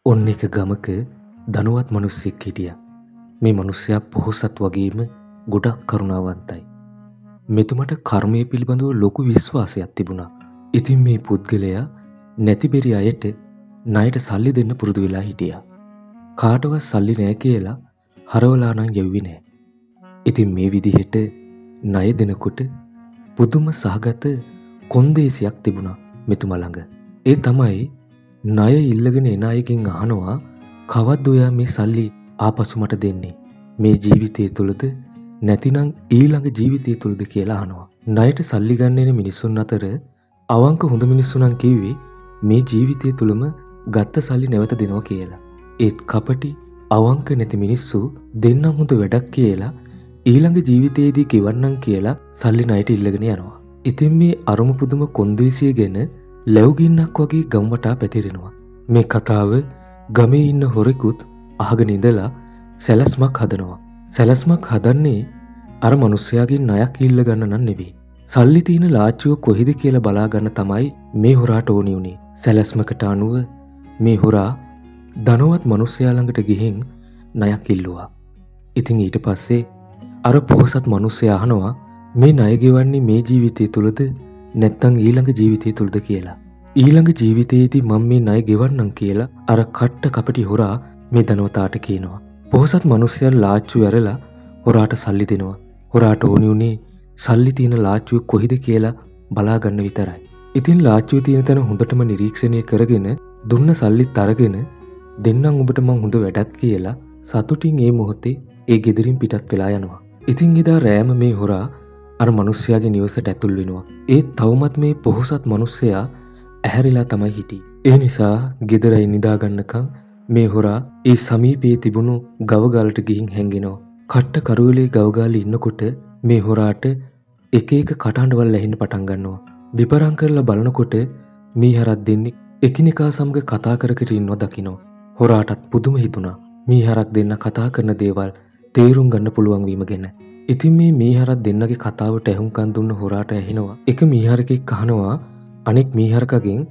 ඔන්න එක ගමක ධනවත් මිනිස්සෙක් හිටියා. මේ මිනිස්සයා පොහොසත් වගේම ගොඩක් කරුණාවන්තයි. මෙතුමට කර්මය පිළිබඳව ලොකු විශ්වාසයක් තිබුණා. ඉතින් මේ පුද්ගලයා නැතිබෙරි අයට ණයට සල්ලි දෙන්න පුරුදු වෙලා හිටියා. කාටවත් සල්ලි නැහැ කියලා හරවලා නම් යව්වේ නැහැ. ඉතින් මේ විදිහට ණය දෙනකොට පුදුම සහගත කොන්දේසියක් තිබුණා මෙතුමා ළඟ. ඒ තමයි ණය ඉල්ලගෙන එන අයගෙන් අහනවා කවද්ද ඔයා මේ සල්ලි ආපසු මට දෙන්නේ? මේ ජීවිතය තුළද නැතිනම් ඊළඟ ජීවිතය තුළද කියලා අහනවා. ණයට සල්ලි ගන්න එන මිනිස්සුන් අතර අවංක හොඳ මිනිස්සු නම් කිව්වේ මේ ජීවිතය තුළම ගත්ත සල්ලි නැවත දෙනවා කියලා. ඒත් කපටි අවංක නැති මිනිස්සු දෙන්නම් හොඳ වැඩක් කියලා ඊළඟ ජීවිතයේදී ගෙවන්නම් කියලා සල්ලි ණයට ඉල්ලගෙන යනවා. ඉතින් මේ අරුම පුදුම කොන්දේසිය ගැන ලැබුගින්නක් වගේ ගම්වටා පැතිරෙනවා. මේ කතාව ගමේ ඉන්න හොරෙකුත් අහගෙන ඉඳලා සැලැස්මක් හදනවා. සැලැස්මක් හදන්නේ අර මිනිස්යාගෙන් ණයක් ඉල්ල ගන්න නම් නෙවෙයි. සල්ලි තියෙන ලාච්චුව කොහෙද කියලා බලා ගන්න තමයි මේ හොරාට ඕනි උනේ. සැලැස්මකට අනුව මේ හොරා ධනවත් මිනිස්යා ළඟට ගිහින් ණයක් ඉල්ලුවා. ඉතින් ඊට පස්සේ අර පොහොසත් මිනිස්යා අහනවා මේ ණය ගෙවන්නේ මේ ජීවිතය තුලද නැත්නම් ඊළඟ ජීවිතය තුලද කියලා. ඊළඟ ජීවිතයේදී මම මේ ණය ගෙවන්නම් කියලා අර කට්ට කපටි හොරා මේ ධනවතාට කියනවා. පොහොසත් මිනිසයා ලාච්චු ඇරලා හොරාට සල්ලි දෙනවා. හොරාට ඕනි උනේ සල්ලි තියෙන ලාච්චුව කොහෙද කියලා බලා ගන්න විතරයි. ඉතින් ලාච්චුව තියෙන තැන හොඳටම නිරීක්ෂණය කරගෙන දුන්න සල්ලිත් අරගෙන දෙන්නම් ඔබට මං හොඳ වැඩක් කියලා සතුටින් ඒ මොහොතේ ඒ ගෙදරින් පිටත් වෙලා යනවා. ඉතින් එදා රෑම මේ හොරා අර මිනිස්යාගේ නිවසට ඇතුල් වෙනවා. ඒත් තවමත් මේ පොහොසත් මිනිසයා ඇහැරිලා තමයි හිටියේ. ඒ නිසා ගෙදරයි නිදා ගන්නකම් මේ හොරා ඒ සමීපයේ තිබුණු ගවගලට ගිහින් හැංගෙනවා. කට්ට කරුවලේ ගවගාලේ ඉන්නකොට මේ හොරාට එක එක කටහඬවල් ඇහෙන්න පටන් ගන්නවා. විපරම් කරලා බලනකොට මීහරක් දෙන්නේ එකිනෙකා සමග කතා කර කර ඉන්නව දකිනවා. හොරාටත් පුදුම හිතුණා. මීහරක් දෙන්න කතා කරන දේවල් තේරුම් ගන්න පුළුවන් වීම ගැන. ඉතින් මේ මීහරක් දෙන්නගේ කතාවට ඇහුම්කන් දුන්න හොරාට ඇහෙනවා. එක මීහරකෙක් අහනවා අනෙක් මීහරකගෙන්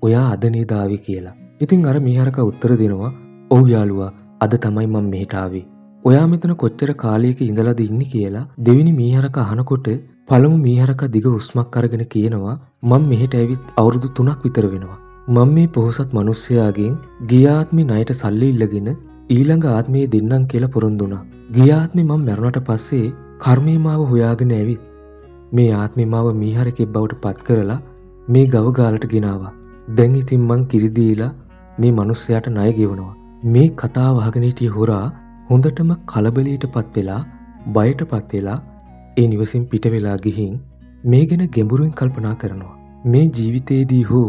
ඔයා අද නේද ආවේ කියලා. ඉතින් අර මීහරකා උත්තර දෙනවා ඔව් යාළුවා අද තමයි මම මෙහෙට ආවේ. ඔයා මෙතන කොච්චර කාලයක ඉඳලාද ඉන්නේ කියලා දෙවෙනි මීහරකා අහනකොට පළමු මීහරකා දිග හුස්මක් අරගෙන කියනවා මම මෙහෙට ඇවිත් අවුරුදු 3ක් විතර වෙනවා. මම මේ පොහොසත් මිනිස්සයාගෙන් ගිය ආත්මේ ණයට සල්ලි ඉල්ලගෙන ඊළඟ ආත්මයේ දෙන්නම් කියලා පොරොන්දු වුණා. ගිය ආත්මේ මම මැරුණට පස්සේ කර්මය මාව හොයාගෙන ඇවිත් මේ ආත්මේ මාව මීහරකෙක් බවට පත් කරලා මේ ගව ගාලට ගෙනාවා. දැන් ඉතින් මං කිරි දීලා මේ මිනිස්සයාට ණය ගෙවනවා. මේ කතාව අහගෙන හිටිය හොරා හොඳටම කලබලයටපත් වෙලා බයටපත් වෙලා ඒ නිවසින් පිට වෙලා ගිහින් මේ ගැන ගැඹුරින් කල්පනා කරනවා. මේ ජීවිතේදී හෝ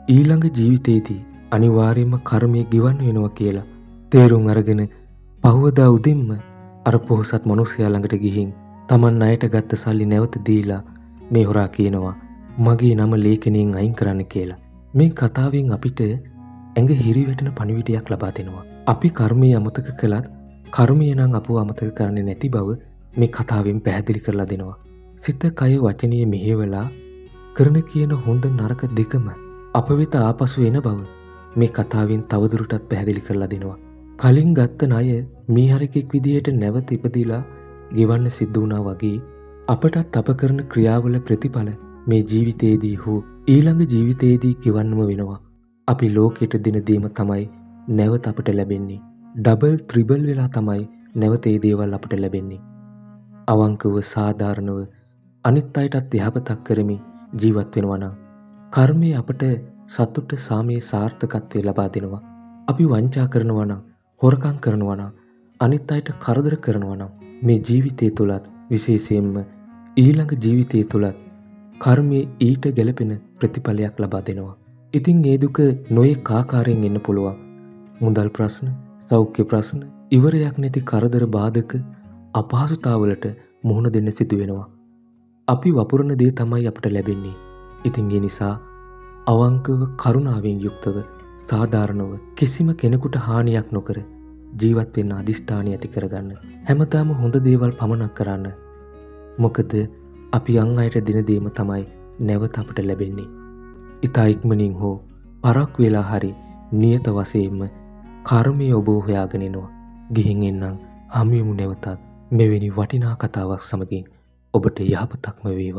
ඊළඟ ජීවිතේදී අනිවාර්යයෙන්ම කර්මය ගෙවන්න වෙනවා කියලා තේරුම් අරගෙන පහවදා උදෙන්ම අර පොහොසත් මිනිසයා ළඟට ගිහින් Taman ණයට ගත්ත සල්ලි නැවත දීලා මේ හොරා කියනවා මගේ නම ලේඛනයෙන් අයින් කරන්න කියලා. මේ කතාවෙන් අපිට ඇඟ හිරි වැටෙන පණිවිඩයක් ලබා දෙනවා. අපි කර්මය අමතක කළත් කර්මය නම් අපව අමතක කරන්නේ නැති බව මේ කතාවෙන් පැහැදිලි කරලා දෙනවා. සිත කය වචනීය මෙහෙवला කරන කියන හොඳ නරක දෙකම අප වෙත ආපසු එන බව මේ කතාවෙන් තවදුරටත් පැහැදිලි කරලා දෙනවා. කලින් ගත්ත ණය මීහරකෙක් විදියට නැවත ඉපදිලා ගෙවන්න සිද්ධ වුණා වගේ අපටත් අප කරන ක්‍රියාවල ප්‍රතිඵල මේ ජීවිතයේදී හෝ ඊළඟ ජීවිතයේදී ගෙවන්නම වෙනවා. අපි ලෝකෙට දෙන දේම තමයි නැවත අපට ලැබෙන්නේ. ඩබල් ත්‍රිබල් වෙලා තමයි නැවත ඒ දේවල් අපට ලැබෙන්නේ. අවංකව සාධාරණව අනිත් අයටත් යහපතක් කරමින් ජීවත් වෙනවා නම් කර්මය අපට සතුට සාමයේ සාර්ථකත්වය ලබා දෙනවා. අපි වංචා කරනවා නම් හොරකම් කරනවා නම් අනිත් අයට කරදර කරනවා නම් මේ ජීවිතය තුලත් විශේෂයෙන්ම ඊළඟ ජීවිතය තුලත් කර්මයේ ඊට ගැලපෙන ප්‍රතිඵලයක් ලබා දෙනවා. ඉතින් ඒ දුක නොයෙක් ආකාරයෙන් එන්න පුළුවන්. මුදල් ප්‍රශ්න, සෞඛ්‍ය ප්‍රශ්න, ඉවරයක් නැති කරදර බාධක අපහසුතාවලට මුහුණ දෙන්න සිදු වෙනවා. අපි වපුරන දේ තමයි අපට ලැබෙන්නේ. ඉතින් ඒ නිසා අවංකව කරුණාවෙන් යුක්තව සාධාරණව කිසිම කෙනෙකුට හානියක් නොකර ජීවත් වෙන්න අදිෂ්ඨානය ඇති කරගන්න. හැමදාම හොඳ දේවල් පමණක් කරන්න. මොකද අපි අන් අයට දෙන දේම තමයි නැවත අපට ලැබෙන්නේ. ඊතා ඉක්මනින් හෝ පරක් වෙලා හරි නියත වශයෙන්ම කර්මය ඔබ හොයාගෙන එනවා. ගිහින් එන්නම්. හමු වෙමු නැවතත් මෙවැනි වටිනා කතාවක් සමගින්. ඔබට යහපතක්ම වේවා.